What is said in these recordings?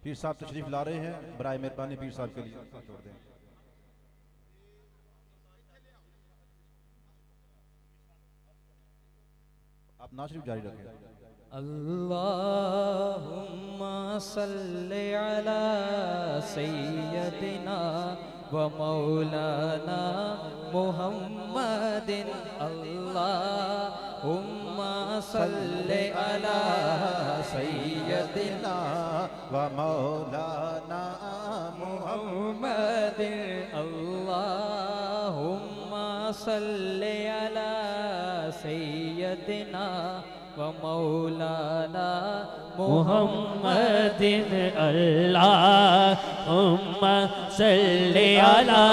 पीर साहब तशरीफ ला रहे हैं, बराए मेहरबानी पीर साहब के लिए छोड़ दें। आप नाशरीफ जारी रखें। अल्लाहुम्मा सल्ली अला सय्यदिना व मौलाना मुहम्मदिन। अल्लाहुम्मा सल्ली अला सय्यदिना व मौलाना मुहम्मदिन। अल्लाहुम्मा सल्ली अला सय्यदिना व मौलाना मुहम्मदिन। अल्लाहुम्मा सल्ली अला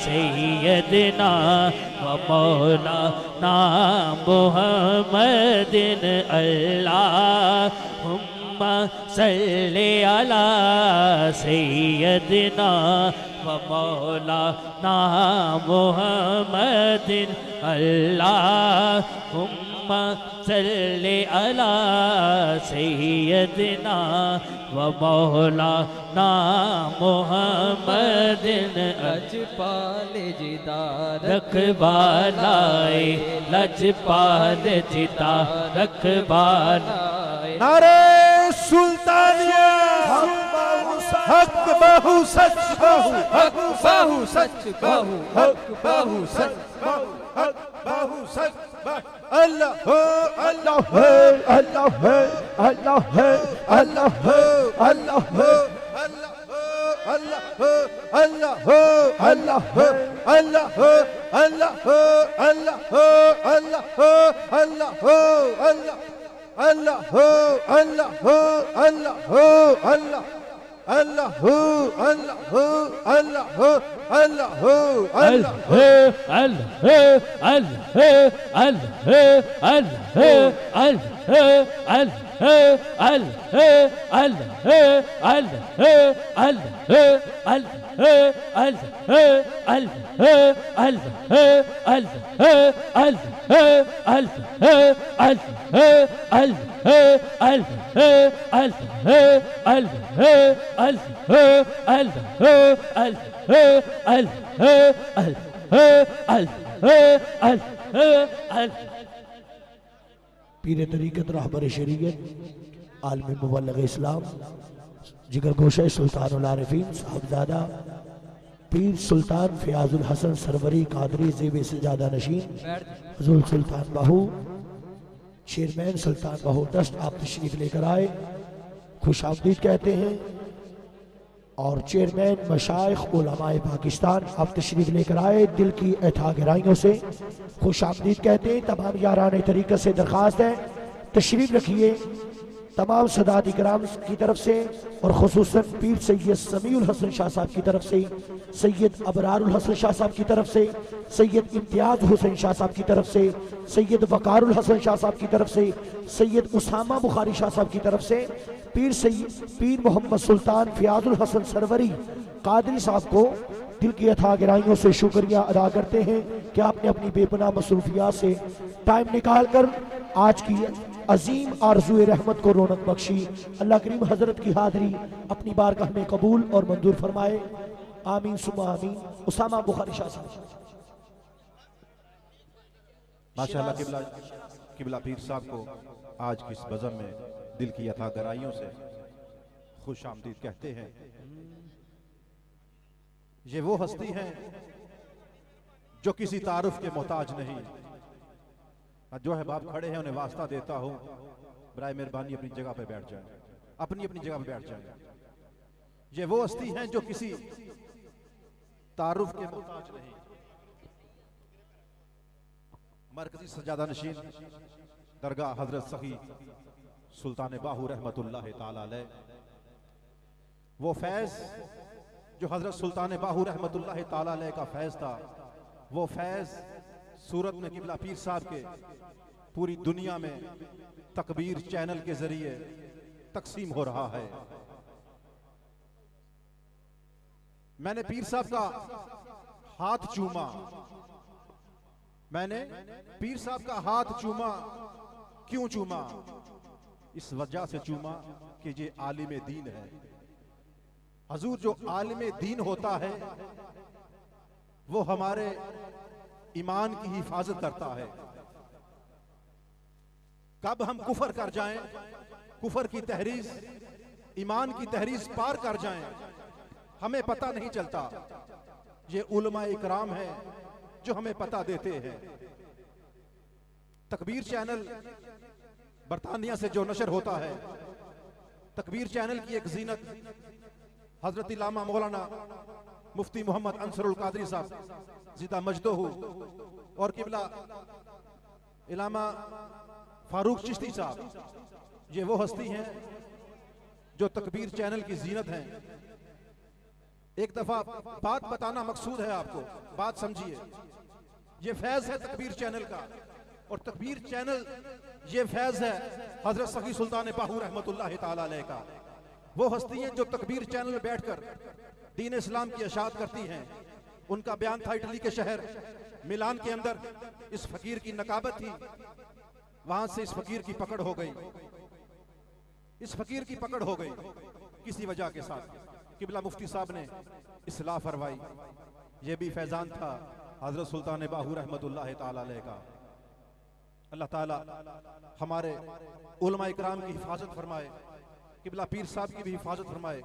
सय्यदिना व मौलाना मुहम्मदिन। अल्लाहुम्मा सल्ली अला सय्यदिना व मौलाना मुहम्मदिन। अल्लाहुम्मा सल्ली अला सय्यदिना व मौलाना मुहम्मदिन। लजपाल जिदा रखवालाए लजपाल जिदा रखवालाए। नारे सुल्तानिया हक बहु सच बहु हक बाहु सच बाहु हक बाहु सच हक बहु सच अल्लाह हो अल्लाह हो अल्लाह हो अल्लाह हो अल्लाह हो अल्लाह हो अल्लाह हो अल्लाह हो अल्लाह हो अल्लाह हो अल्लाह हो अल्लाह हो अल्लाह हो अल्लाह हो अल्लाह अल्लाह हो अल्लाह हो अल्लाह हो अल्लाह अल्लाह हो अल्लाह हो अल्लाह हो अल्लाह हो अल्लाह हो पीर तरीक़त रहबर शरीयत आलम मुबल्लिग़ इस्लाम जिगर गोशा सुल्तानुल आरिफीन साहबजादा पीर सुल्तान फ़याज़ुल हसन सरवरी कादरी ज़ेब सजादा नशीन हुज़ूर सुल्तान बाहू चेयरमैन सुल्तान बाहू ट्रस्ट आप तशरीफ लेकर आए, खुशामदीद कहते हैं। और चेयरमैन मशाइख उलमाए पाकिस्तान आप तशरीफ लेकर आए, दिल की अथा गहराइयों से खुशामदीद कहते हैं। तमाम यारान तरीक़त से दरख्वास्त है तशरीफ रखिए। तमाम सदात इकराम की तरफ से और खुसूसन पीर सैयद समीउल हसन शाह साहब की तरफ से, सैयद अबरारुल हसन शाह साहब की तरफ से, सैयद इम्तियाज हुसैन शाह साहब की तरफ से, सैयद वकारुल हसन शाह साहब की तरफ से, सैयद उसामा बुखारी शाह साहब की तरफ से पीर मोहम्मद सुल्तान फ़याज़ुल हसन सरवरी कादरी साहब को दिल की अथा गहराइयों से शुक्रिया अदा करते हैं कि आपने अपनी बेपनाह मसरूफियात से टाइम निकाल कर आज की अजीम आरज़ू रहमत को रौनक बख्शी। अल्लाह करीम हजरत की हाज़री अपनी बारगाह में कबूल और मंजूर फरमाए, आमीन सुम्मा आमीन। उसामा बुखारी शाह साहब। माशाअल्लाह किबला पीर साहब को आज की इस बज़म में दिल की अथा गहराइयों से खुश आमदीद कहते हैं। ये वो हस्ती हैं जो किसी तारुफ के मोहताज नहीं। जो है बाप खड़े हैं उन्हें वास्ता देता हूं, बराए मेहरबानी अपनी जगह पे बैठ जाए, अपनी अपनी जगह पे बैठ जाए। ये वो हस्ती हैं जो किसी तारुफ के मोहताज नहीं। मरकजी सजादा नशीन दरगाह हजरत सखी सुल्तान बाहू रहमतुल्लाह ताला अलैह, वो फैज जो हजरत सुल्तान बाहू रहमतुल्लाह ताला अलैह का फैज था, वो फैज सूरत में किबला पीर साहब के पूरी दुनिया में तकबीर चैनल के जरिए तकसीम हो रहा है। मैंने पीर साहब का हाथ चूमा, मैंने पीर साहब का हाथ चूमा। क्यों चूमा? इस वजह से चूमा कि ये आलिम दीन है, हजूर जो आलिम दीन होता है वो हमारे ईमान की हिफाजत करता है। कब हम कुफर कर जाएं, कुफर की तहरीस, ईमान की तहरीस पार कर जाएं, हमें पता नहीं चलता। ये उलमा इकराम है जो हमें पता देते हैं। तकबीर चैनल बरतानिया से जो नशर होता है, तकबीर चैनल की एक जीनत हजरत इलामा मौलाना मुफ्ती मोहम्मद अंसरुल कादरी साहब जिदा मजदोहू और किबला इलामा फारूक चिश्ती साहब, ये वो हस्ती हैं जो तकबीर चैनल की जीनत हैं। एक दफा बात बताना मकसूद है आपको, बात समझिए। ये फैज है तकबीर चैनल का, और तकबीर चैनल ये फैज है हजरत सखी सुल्तान बाहू रहमतुल्लाह ताला अलैह का। वो हस्ती हैं जो तकबीर चैनल में बैठकर दीन इस्लाम की इशाअत करती हैं। उनका बयान था इटली के शहर मिलान के अंदर इस फकीर की नकाबत थी, वहां से इस फकीर की पकड़ हो गई, इस फकीर की पकड़ हो गई किसी वजह के साथ। किबला मुफ्ती साहब ने इस्लाह फरमाई। यह भी फैजान था हजरत सुल्तान बाहू रहमतुल्लाह ताला अलैह का। अल्लाह ताला हमारे उलमा इकराम की हिफाजत फरमाए, किबला पीर साहब की भी हिफाजत फरमाए।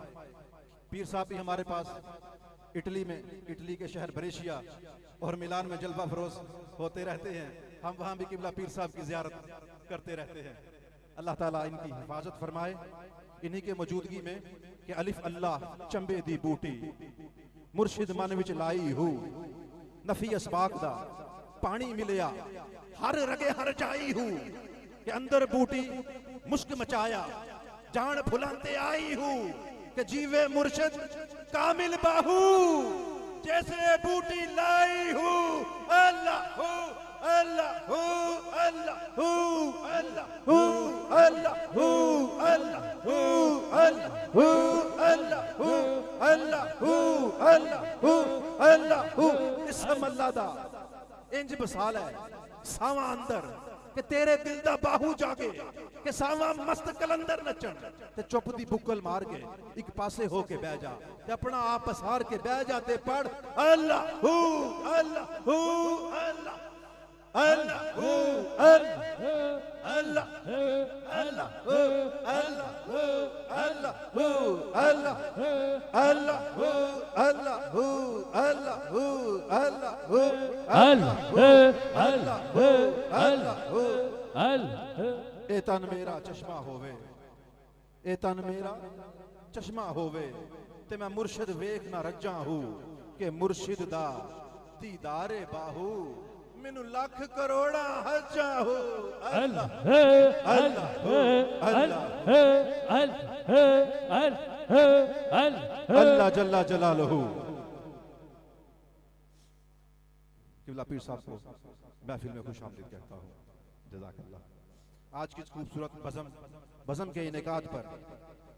पीर साहब भी हमारे पास इटली में, इटली के शहर ब्रेशिया और मिलान में जलवा फरोज होते रहते हैं। हम वहां भी किबला पीर साहब की जियारत करते रहते हैं। अल्लाह ताला इनकी हिफाजत फरमाए। इन्हीं के मौजूदगी में कि अलिफ अल्लाह चंबे दी बूटी मुर्शिद मन विच लाई हूं, नफी असबाक दा पानी मिलिया हर रगे हर जाई हूं, कि अंदर बूटी मुश्क मचाया जान फुलाते आई हूं, कि जीवे मुर्शिद कामिल बाहू जैसे बूटी लाई हूं। अल्लाह हू अल्लाह हू अल्लाह हू अल्लाह हू अल्लाह हू अल्लाह हू अल्लाह हू अल्लाह हू अल्लाह हू अल्लाह हू अल्लाह हू। इसम अल्लाह दा इंज बसाल है सावा अंदर कि तेरे दिल दा बाहू जागे, कि सावा मस्त कलंदर नचन ते चुप दी बुक्कल मार के एक पासे हो के बह जा, ते अपना आप पसार के बह जाते पढ़ अल्लाह हू अल्लाह हू अल्लाह अल्लाह हू अल्लाह अल्लाह हू अल्लाह हू अल्लाह हू अल्लाह अल्लाह हू अल्लाह हू अल्लाह हू अल्लाह हू अल्लाह हू ए तन मेरा चश्मा होवे, ए तन मेरा चश्मा होवे, ते मैं मुर्शिद वेख ना रजा हूं, के मुर्शिद दा दीदारे बाहू मैनू लख करोड़ा हजा हो। अल्लाह अल्लाह जल्ला जलालहू। किबला पीर साहब को महफिल में खुश आमदीद कहता हूँ। जज़ाकल्लाह। आज की खूबसूरत बज़म के इनेकाद पर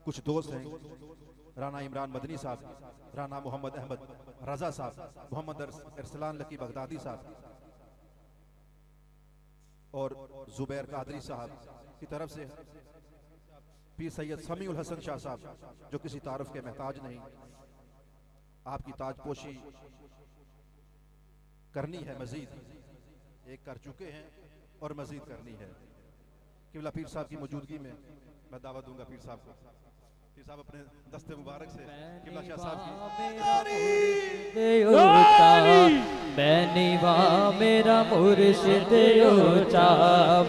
कुछ दोस्त हैं, राना इमरान मदनी साहब, राना मोहम्मद अहमद रजा साहब, मोहम्मद अरसलान लकी बगदादी साहब और जुबैर कादरी साहब की तरफ से पीर सैयद समीउल हसन शाह साहब जो किसी तारुफ के महताज नहीं, आपकी ताजपोशी करनी है, मजीद एक कर चुके हैं और मजीद करनी है। किबला पीर साहब की मौजूदगी में मैं दावत दूंगा पीर साहब को। पीर साहब अपने दस्ते मुबारक से किबला शाह साहब की बैनीवा मेरा मुर्शिद ऊंचा,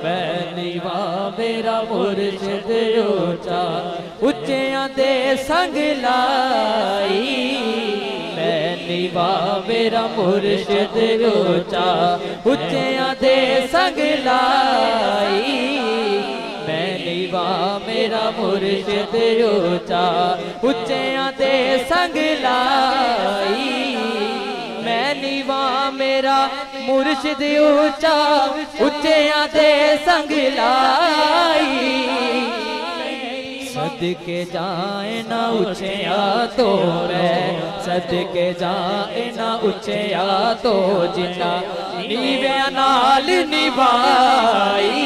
बैनीवा मेरा मुर्शिद ऊंचा, उच्चियां दे संग लाई, बैनीवा मेरा मुर्शिद ऊंचा, उच्चियां दे संग लाई, बैनीवा मेरा मुर्शिद ऊंचा, उच्चियां दे संग लाई, मैनीवा मेरा मुर्शिद ऊंचा, उच्चियां दे संग लाई, सदके जाए ना उच्चिया तो मैं, सदके जाए ना उच्चिया तो जिन्ना नीवे नाल निभाई,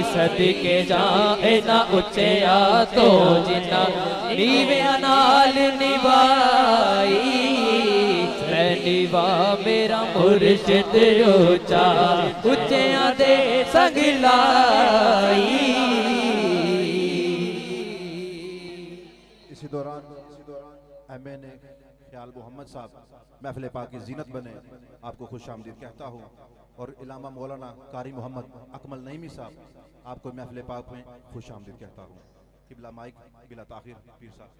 सदके जाए ना उच्चिया तो जिन्ना नीवियां नाल निभाई निभा मेरा मुर्शिद ऊंचा उच्चियां दे संग लाई। इसी दौरान एमए ने ख्याल मोहम्मद साहब महफिल पाक की जीनत बने, आपको खुश आमदीद कहता हूँ। और इलामा मौलाना कारी मोहम्मद अकमल नईमी साहब, आपको महफिल पाक में खुश आमदीद कहता हूँ। किबला माइक बिला ताखिर पीर साहब।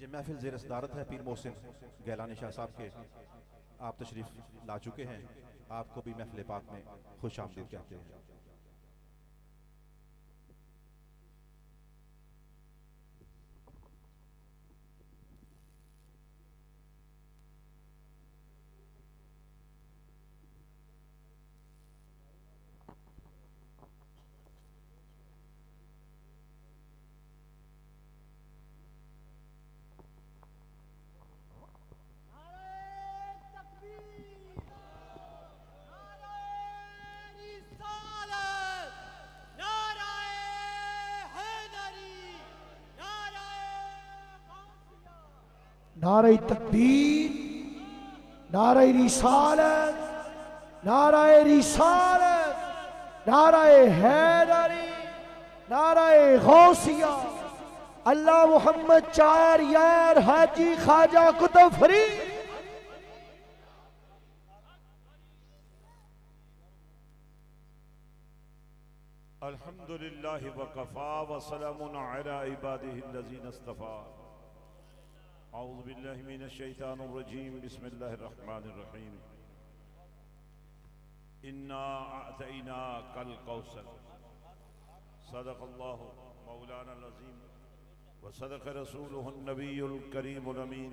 ये महफिल ज़ेर सदारत है पीर मोहसिन गैलानी शाह साहब के, आप तशरीफ ला चुके हैं, आपको भी महफिल पाक में खुश आमदीद कहते हैं। नारे तकबीर, नारे रिसालत, नारे रिसालत, नारे हैदरी, नारे गौसिया, अल्लाह मोहम्मद चार यार हाजी ख्वाजा कुतुब फरीद। अल्हम्दुलिल्लाहि व कफ़ा व सलामुन अला इबादिहिल्लज़ीना इस्तफ़ा। औज़ु बिल्लाहि मिनश शैतानिर रजीम, बिस्मिल्लाहिर रहमानिर रहीम। इन्ना अअतैनाकल कौसर, सदक़ल्लाहु मौलानाल अज़ीम व सदक़ रसूलुहुन नबियुल करीमुल अमीन।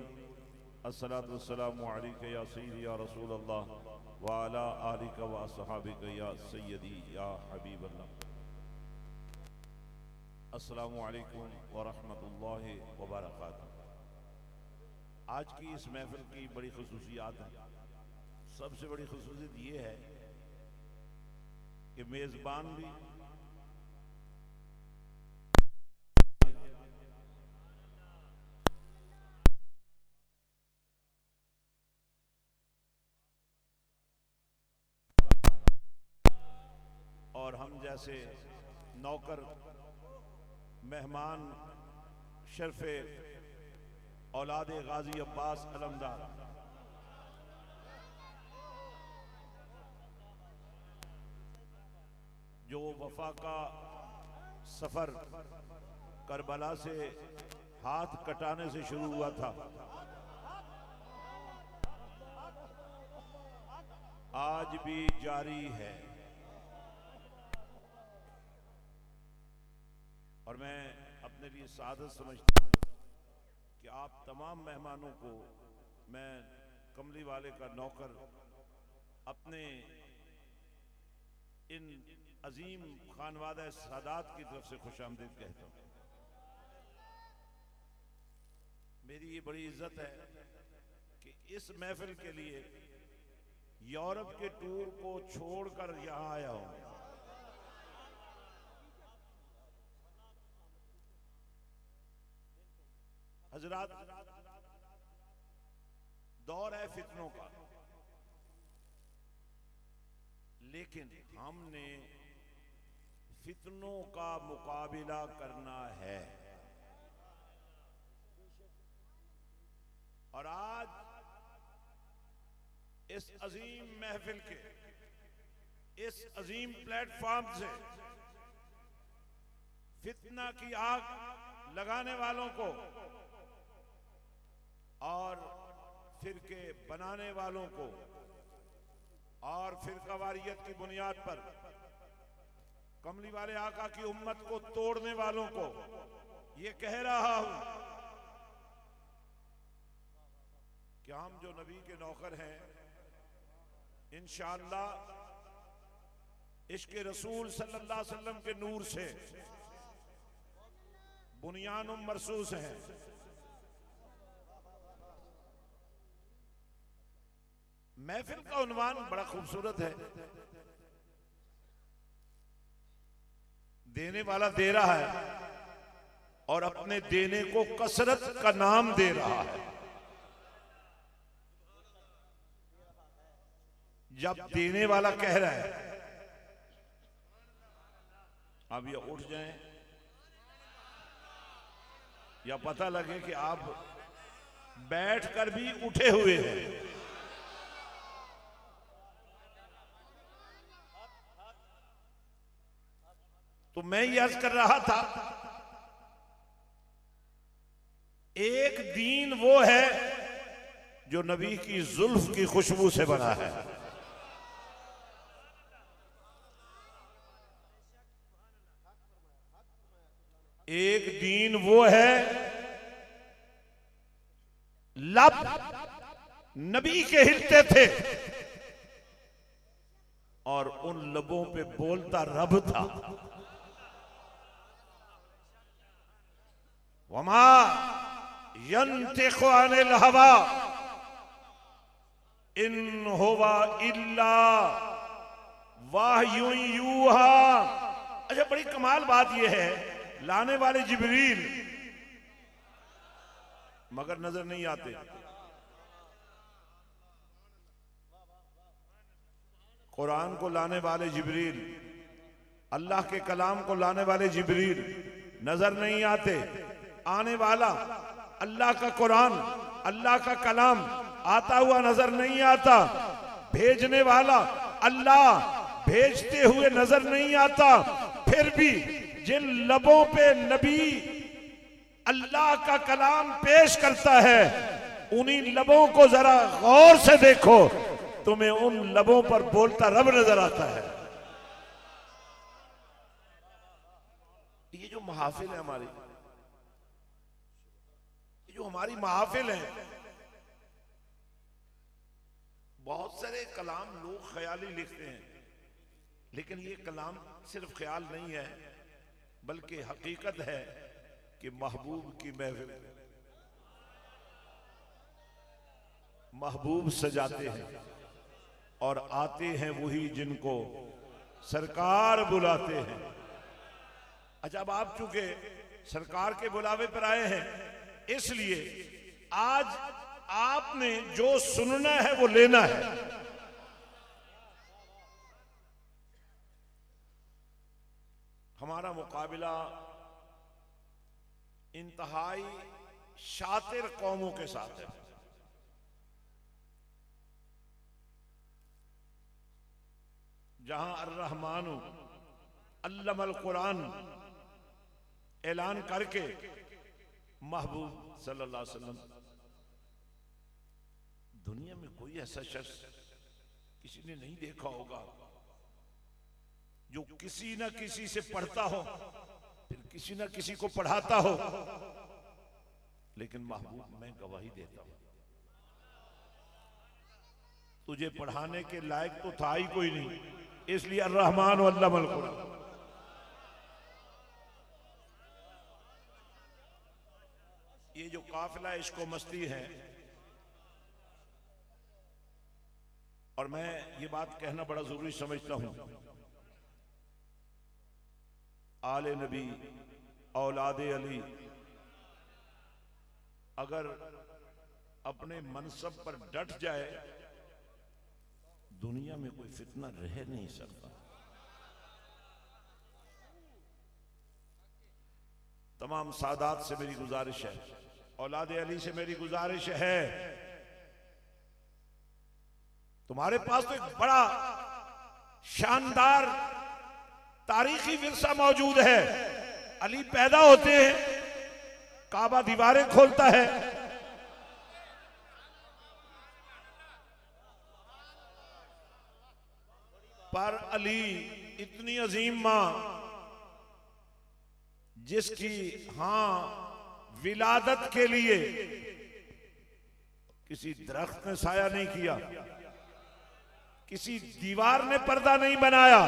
अस्सलातु वस्सलामु अलैका या सय्यदी या रसूलल्लाह व अला आलिका व अस्हाबिका या सय्यदी या हबीबल्लाह। अस्सलामु अलैकुम व रहमतुल्लाहि व बरकातुहू। आज की इस महफिल की बड़ी खुसूसियात है। सबसे बड़ी खुसूसियत ये है कि मेज़बान भी और हम जैसे नौकर मेहमान शर्फे औलादे गाजी अब्बास अलमदार जो वफा का सफर करबला से हाथ कटाने से शुरू हुआ था, आज भी जारी है। और मैं अपने लिए सादत समझता हूं कि आप तमाम मेहमानों को मैं कमली वाले का नौकर अपने इन अजीम खानवादा सादात की तरफ से खुशामदीद कहता हूं। मेरी ये बड़ी इज्जत है कि इस महफिल के लिए यूरोप के टूर को छोड़कर यहां आया हूं। हजरात, दौर है फितनों का, लेकिन हमने फितनों का मुकाबला करना है। और आज इस अजीम महफिल के इस अजीम प्लेटफॉर्म से फितना की आग लगाने वालों को और फिरके बनाने वालों को और फिरकावारियत की बुनियाद पर कमली वाले आका की उम्मत को तोड़ने वालों को ये कह रहा हूं कि हम जो नबी के नौकर हैं, इंशाअल्लाह इश्क़ रसूल सल्लल्लाहु अलैहि वसल्लम के नूर से बुनियानुम मरसूस हैं। महफिल का उन्वान बड़ा खूबसूरत है। देने वाला दे रहा है और अपने देने को कसरत का नाम दे रहा है। जब देने वाला कह रहा है, अब ये उठ जाएं या पता लगे कि आप बैठकर भी उठे हुए हैं। तो मैं ये अर्ज कर रहा था, एक दीन वो है जो नबी की जुल्फ की खुशबू से बना है। एक दीन वो है, लब नबी के हिलते थे और उन लबों पे बोलता रब था। वमा यंतिक़ु अनिल हवा इन हुवा इल्ला वाह्युन यूहा। अच्छा, बड़ी कमाल बात यह है, लाने वाले जिब्रील मगर नजर नहीं आते। कुरान को लाने वाले जिब्रील, अल्लाह के कलाम को लाने वाले जिब्रील नजर नहीं आते। आने वाला अल्लाह का कुरान, अल्लाह का कलाम आता हुआ नजर नहीं आता। भेजने वाला अल्लाह भेजते हुए नजर नहीं आता। फिर भी जिन लबों पे नबी अल्लाह का कलाम पेश करता है, उन्हीं लबों को जरा गौर से देखो, तुम्हें उन लबों पर बोलता रब नजर आता है। ये जो महाफिल है हमारी, ये जो हमारी महाफिल है, बहुत सारे कलाम लोग ख्याली लिखते हैं, लेकिन ये कलाम सिर्फ ख्याल नहीं है, बल्कि हकीकत है कि महबूब की महफिल महबूब सजाते हैं और आते हैं वही जिनको सरकार बुलाते हैं। अच्छा, अब आप चूंकि सरकार के बुलावे पर आए हैं, इसलिए आज आपने जो सुनना है वो लेना है। हमारा मुकाबला इंतहाई शातिर कौमों के साथ है। जहां अर्रहमानु अल्लमल कुरान ऐलान करके महबूब सल्लल्लाहु अलैहि वसल्लम, दुनिया में कोई ऐसा शख्स किसी ने नहीं देखा होगा जो किसी ना किसी से पढ़ता हो, फिर किसी ना किसी को पढ़ाता हो, लेकिन महबूब मैं गवाही देता हूं, तुझे पढ़ाने के लायक तो था ही कोई नहीं, इसलिए अर्रहमान व अल्लमल कुरान। ये जो काफिला इश्क व मस्ती है, और मैं ये बात कहना बड़ा जरूरी समझता हूं, आले नबी औलादे अली अगर अपने मनसब पर डट जाए, दुनिया में कोई फितना रह नहीं सकता। तमाम सादात से मेरी गुजारिश है, औलादे अली से मेरी गुजारिश है, तुम्हारे पास तो एक बड़ा शानदार तारीखी विरसा मौजूद है। अली पैदा होते हैं, काबा दीवारें खोलता है, पर अली इतनी अजीम मां जिसकी विलादत के लिए किसी दरख्त ने साया नहीं किया, किसी दीवार ने पर्दा नहीं बनाया,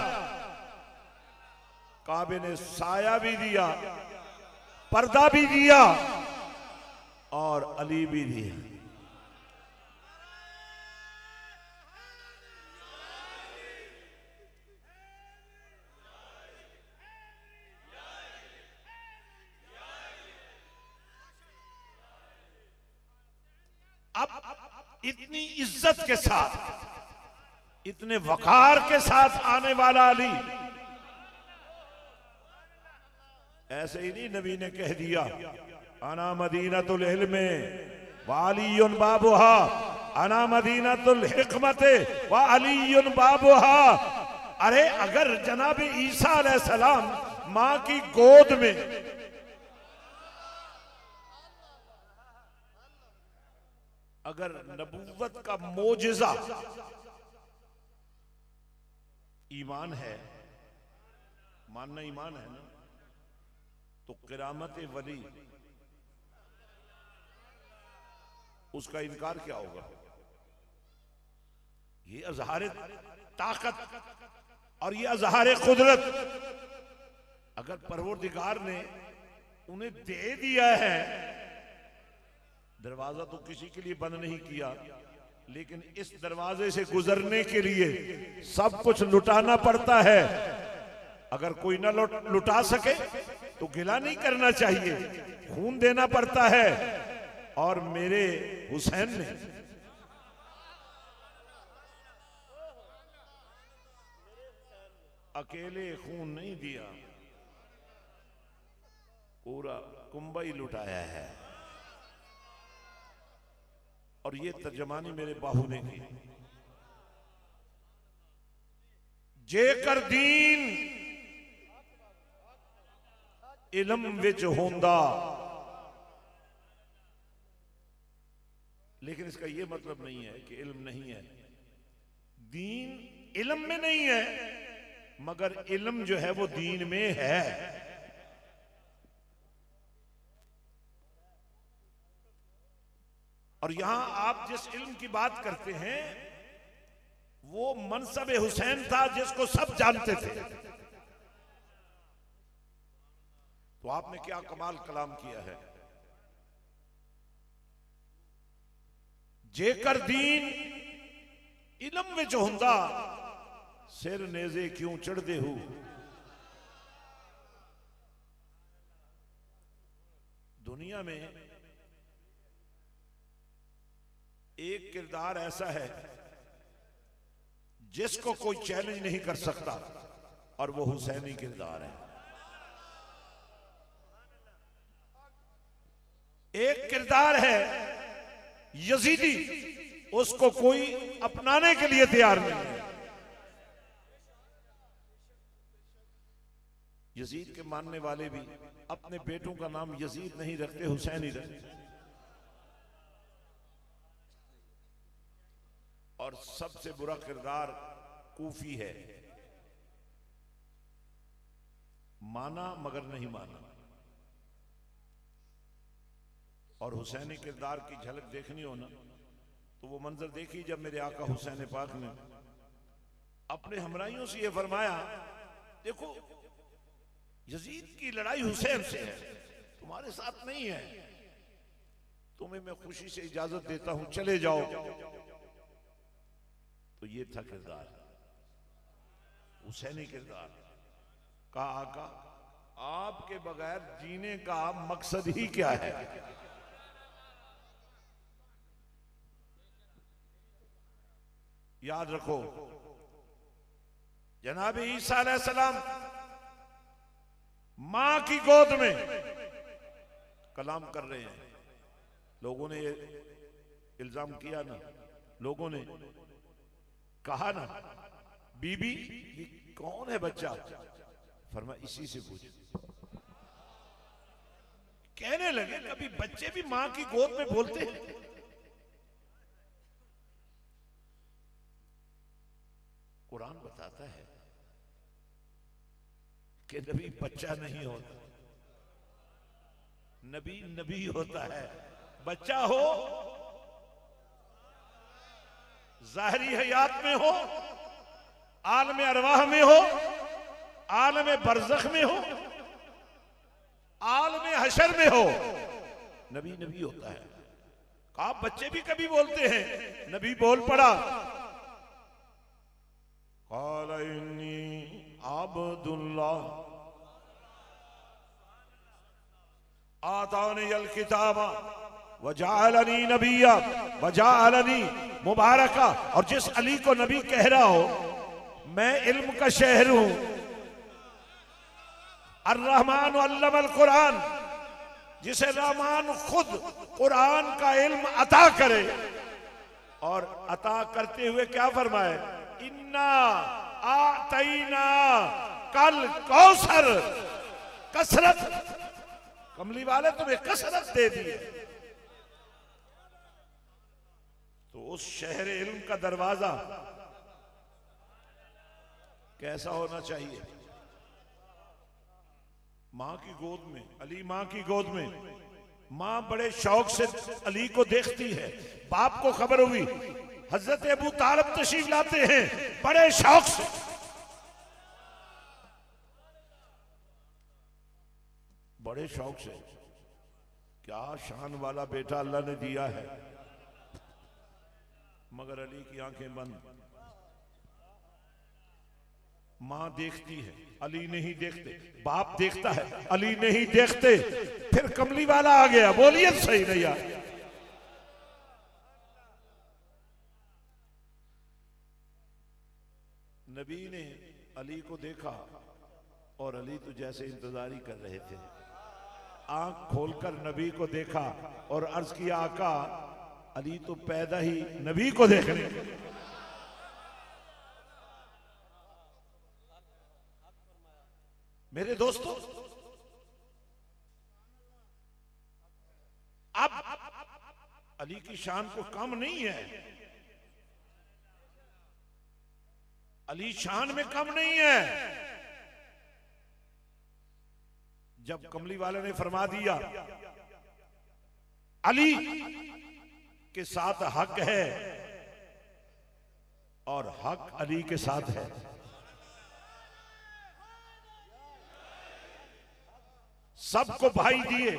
काबे ने साया भी दिया, पर्दा भी दिया और अली भी दिया। अब इतनी इज्जत के साथ, इतने वकार के साथ आने वाला अली, ऐसे ही नहीं नबी ने कह दिया अना मदीनतुल इल्म व अलीयुन बाबुहा, अना मदीनतुल हिकमत व अलीयुन बाबुहा। अरे अगर जनाब ईसा अलैहिस्सलाम मां की गोद में अगर नबूवत का मोजिजा ईमान है, मानना ईमान है ना, तो किरामत वली उसका इनकार क्या होगा? ये अजहार ताकत और ये अजहार कुदरत अगर परवरदिगार ने उन्हें दे दिया है, दरवाजा तो किसी के लिए बंद नहीं किया, लेकिन इस दरवाजे से गुजरने के लिए सब कुछ लुटाना पड़ता है। अगर कोई ना लुटा सके तो गिला नहीं करना चाहिए, खून देना पड़ता है। और मेरे हुसैन ने अकेले खून नहीं दिया, पूरा कुंबा ही लुटाया है। और ये तर्जमानी मेरे बाहू ने की। जेकर दीन इलम विच होंदा, लेकिन इसका यह मतलब नहीं है कि इल्म नहीं है। दीन इल्म में नहीं है, मगर इल्म जो है वो दीन में है। और यहां आप जिस इल्म की बात करते हैं वो मनसब हुसैन था जिसको सब जानते थे। तो आपने क्या कमाल कलाम किया है। जेकर दीन इलम विच हुंदा, सिर नेजे क्यों चढ़दे हो। दुनिया में एक किरदार ऐसा है जिसको कोई चैलेंज नहीं कर सकता, और वो हुसैनी किरदार है। एक किरदार है यजीदी, उसको कोई अपनाने के लिए तैयार नहीं है। यजीद के मानने वाले भी अपने बेटों का नाम यजीद नहीं रखते, हुसैन ही रखते। और सबसे बुरा किरदार कूफी है, माना मगर नहीं माना। और हुसैनी किरदार की झलक देखनी हो ना, तो वो मंजर देखी जब मेरे आका हुसैन पाक ने अपने हमराइयों से ये फरमाया, देखो यजीद की लड़ाई हुसैन से है, तुम्हारे साथ नहीं है, तुम्हें मैं खुशी से इजाजत देता हूं, चले जाओ। तो ये था किरदार, हुसैनी किरदार का। आका आपके बगैर जीने का मकसद ही क्या है। याद रखो, जनाब ईसा अलैहिस्सलाम मां की गोद में कलाम कर रहे हैं। लोगों ने ये इल्जाम किया ना, लोगों ने कहा ना, बीबी ये कौन है बच्चा, फरमा इसी से पूछ। कहने लगे कभी बच्चे भी मां की गोद में बोलते हैं। कुरान बताता है कि नबी बच्चा नहीं होता, नबी नबी होता है। बच्चा हो, जाहिरी हयात में हो, आलम अरवाह में हो, आलम बरज़ख में हो, आलम हशर में हो, नबी नबी होता है। कहा बच्चे भी कभी बोलते हैं, नबी बोल पड़ा, क़ाल इन्नी अब्दुल्लाह आतानी अल किताबा वजाअलनी नबिया वजाअलनी मुबारका। और जिस अली को नबी कह रहा हो, मैं इल्म का शहर हूं, अर्रहमान अल्लमल कुरान, जिसे रहमान खुद कुरान का इल्म अता करे, और अता करते हुए क्या फरमाए, इन्ना आतैना कल कौसर, कसरत, कमली वाले तुम्हें कसरत दे दी। तो उस शहर इल्म का दरवाजा कैसा होना चाहिए? मां की गोद में, अली मां की गोद में, मां बड़े शौक से अली को देखती है। बाप को खबर हुई, हजरत अबू तालिब तशरीफ लाते हैं बड़े शौक से। बड़े शौक से, क्या शान वाला बेटा अल्लाह ने दिया है। मगर अली की आंखें बंद, मां देखती है, अली नहीं देखते, बाप देखता है, अली नहीं देखते। फिर कमली वाला आ गया, बोलिए सही नहीं यार। नबी ने अली को देखा और अली तो जैसे इंतजारी कर रहे थे। आंख खोलकर नबी को देखा और अर्ज किया, आका अली तो पैदा ही नबी को देखने। मेरे दोस्तों, अब अली की शान को कम नहीं है, अली शान में कम नहीं है। जब कमली वाले ने फरमा दिया अली के साथ हक है और हक अली के साथ है, सबको भाई दिए,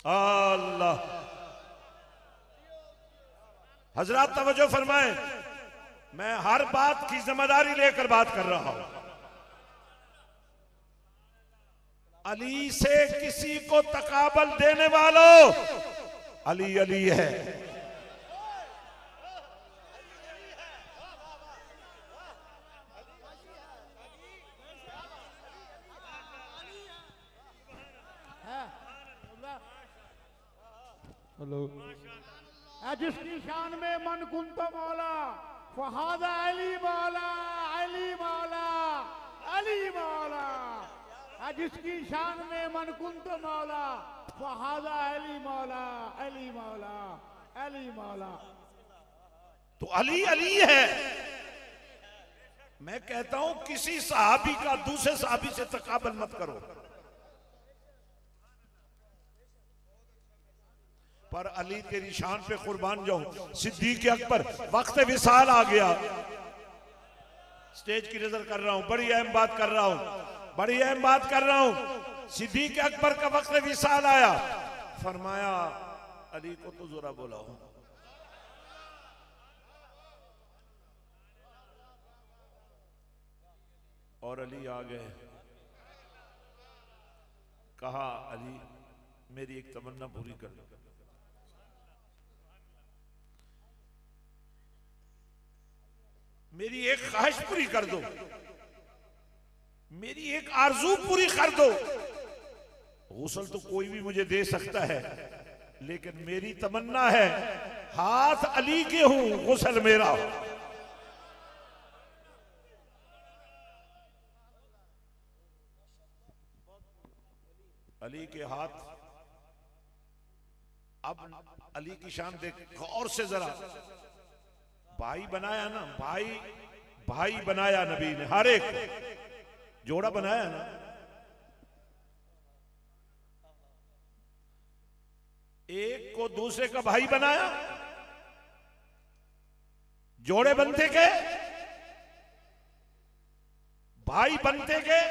अल्लाह। हजरात तवज्जो फरमाएं, मैं हर बात की जिम्मेदारी लेकर बात कर रहा हूं। अली से किसी को तकाबल देने वालों, अली अली है। हेलो। जिसकी शान में मन कुन तो मौला, फहादा अली मौला, अली मौला, अली मौला। जिसकी शान में मन कुन तो मौला, फहादा अली मौला, अली मौला, अली मौला। तो अली अली है। मैं कहता हूं किसी सहाबी का दूसरे सहाबी से तकाबल मत करो, पर अली तेरी शान पे कुर्बान जाऊं। सिद्दीक अकबर, वक्त विसाल आ गया, स्टेज की नजर कर रहा हूं, बड़ी अहम बात कर रहा हूं, बड़ी अहम बात कर रहा हूं। सिद्दीक अकबर का वक्त विसाल आया, फरमाया अली को तो जरा बुलाओ। और अली आ गए, कहा अली मेरी एक तमन्ना पूरी कर दो। मेरी एक ख्वाहिश पूरी कर दो, मेरी एक आरजू पूरी कर दो। गुस्ल तो कोई भी मुझे दे सकता है, लेकिन मेरी तमन्ना है हाथ अली के हूं, गुस्ल मेरा हो। अली के हाथ, अब अली की शान देख गौर से जरा। भाई बनाया ना, भाई भाई बनाया नबी ने, हर एक जोड़ा बनाया ना। एक को दूसरे का भाई बनाया, जोड़े बनते गए, भाई बनते गए।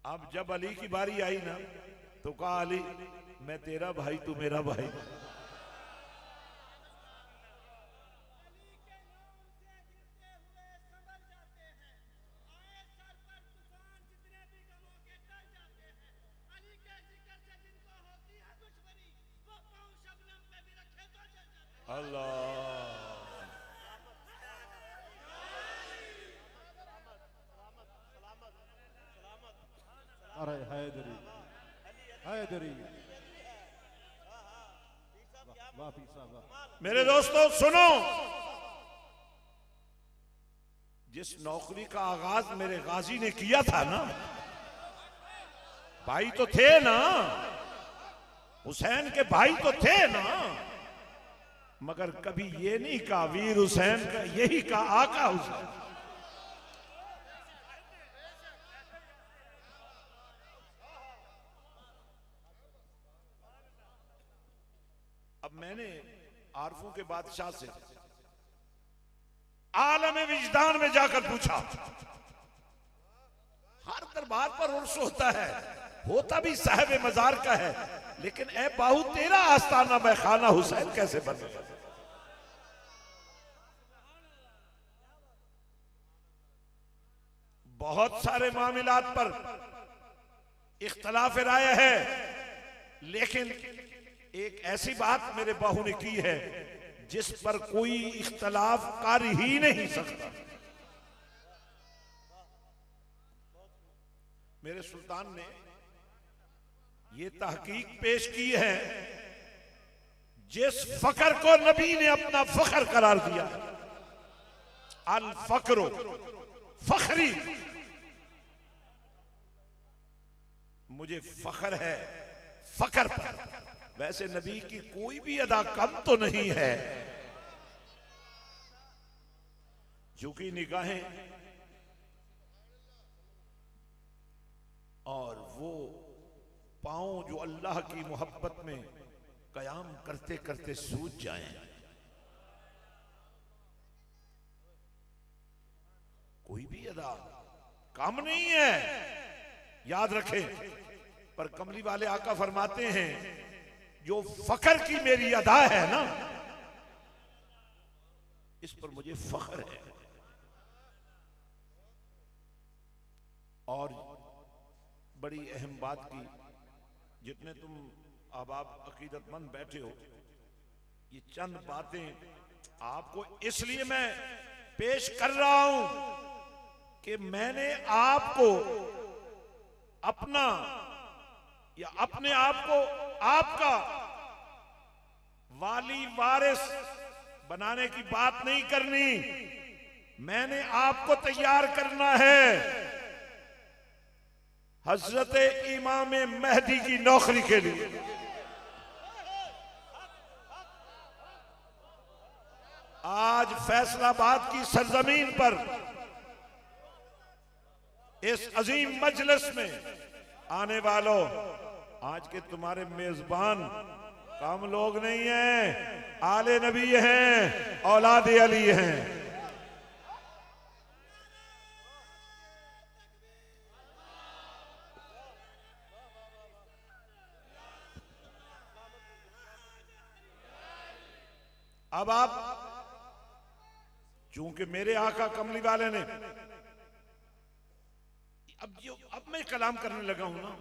अब जब अली की बारी आई ना, तो कहा अली मैं तेरा भाई, तू मेरा भाई। अरे हैदरी हैदरी वाह पीर साहब वाह। मेरे दोस्तों सुनो, जिस नौकरी का आगाज मेरे गाजी ने किया था ना, भाई तो थे ना, हुसैन के भाई तो थे ना, मगर कभी ये नहीं कहा वीर हुसैन का, यही कहा आका हुसैन। अब मैंने आरफों के बादशाह से आलम विजदान में जाकर पूछा, हर दरबार पर उर्स होता है, होता भी साहिब मजार का है, लेकिन ए बाहू तेरा आस्ताना मैखाना हुसैन कैसे बने? बहुत सारे मामलात पर इख्तलाफ राय है, लेकिन एक ऐसी बात मेरे बाहू ने की है जिस पर कोई इख्तलाफ कर ही नहीं सकता। मेरे सुल्तान ने ये तहकीक पेश की है, जिस फकर को नबी ने अपना फखर करार दिया, अल फकरो फखरी, मुझे फखर है फकर पर। वैसे नबी की कोई भी अदा कम तो नहीं है, झुकी निगाहें और वो पांव जो अल्लाह की मोहब्बत में कयाम करते करते सूझ जाएं। कोई भी अदा कम नहीं है, याद रखें। पर कमली वाले आका फरमाते हैं, जो फकर की मेरी अदा है ना, इस पर मुझे फख्र है। और बड़ी अहम बात की, जितने तुम अहबाब अकीदतमंद बैठे हो, ये चंद बातें आपको इसलिए मैं पेश कर रहा हूं कि मैंने आपको अपना या अपने आप को आपका वाली वारिस बनाने की बात नहीं करनी, मैंने आपको तैयार करना है हजरत इमाम मेहदी की नौकरी के लिए। आज फैसलाबाद की सरजमीन पर इस अजीम मजलिस में आने वालों, आज के तुम्हारे मेजबान कम लोग नहीं हैं, आले नबी हैं, औलाद अली हैं। अब आप, चूंकि मेरे आका कमली वाले ने, अब मैं कलाम करने लगा हूं ना,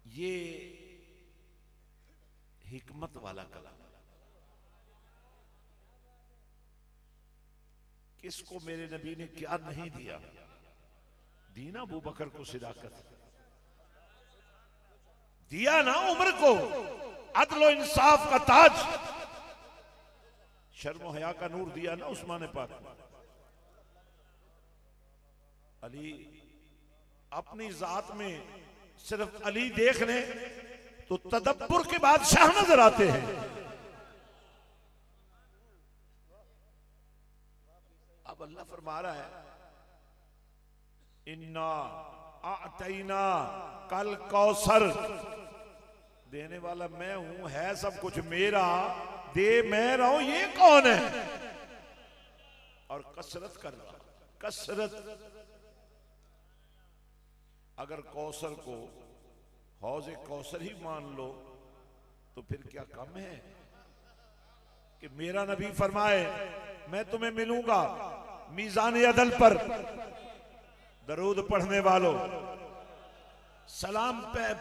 ये हिकमत वाला कलाम। किसको मेरे नबी ने क्या नहीं दिया? दीना अबू बकर को सिदाकत दिया ना, उम्र को अदल इंसाफ का ताज, शर्म हया का नूर दिया ना उस्मान पाक। अली अपनी जात में सिर्फ अली देख ले तो तदब्बुर के बादशाह नजर आते हैं। अब अल्लाह फरमा रहा है, इन्ना आतैना कल कौसर, देने वाला मैं हूं, है सब कुछ मेरा, दे मैं रहा हूं, ये कौन है? और कसरत कर रहा, कसरत। अगर कौसर को हौज़े कौसर ही मान लो तो फिर क्या कम है कि मेरा नबी फरमाए, मैं तुम्हें मिलूंगा मीज़ान अदल पर। दरूद पढ़ने वालों, सलाम पे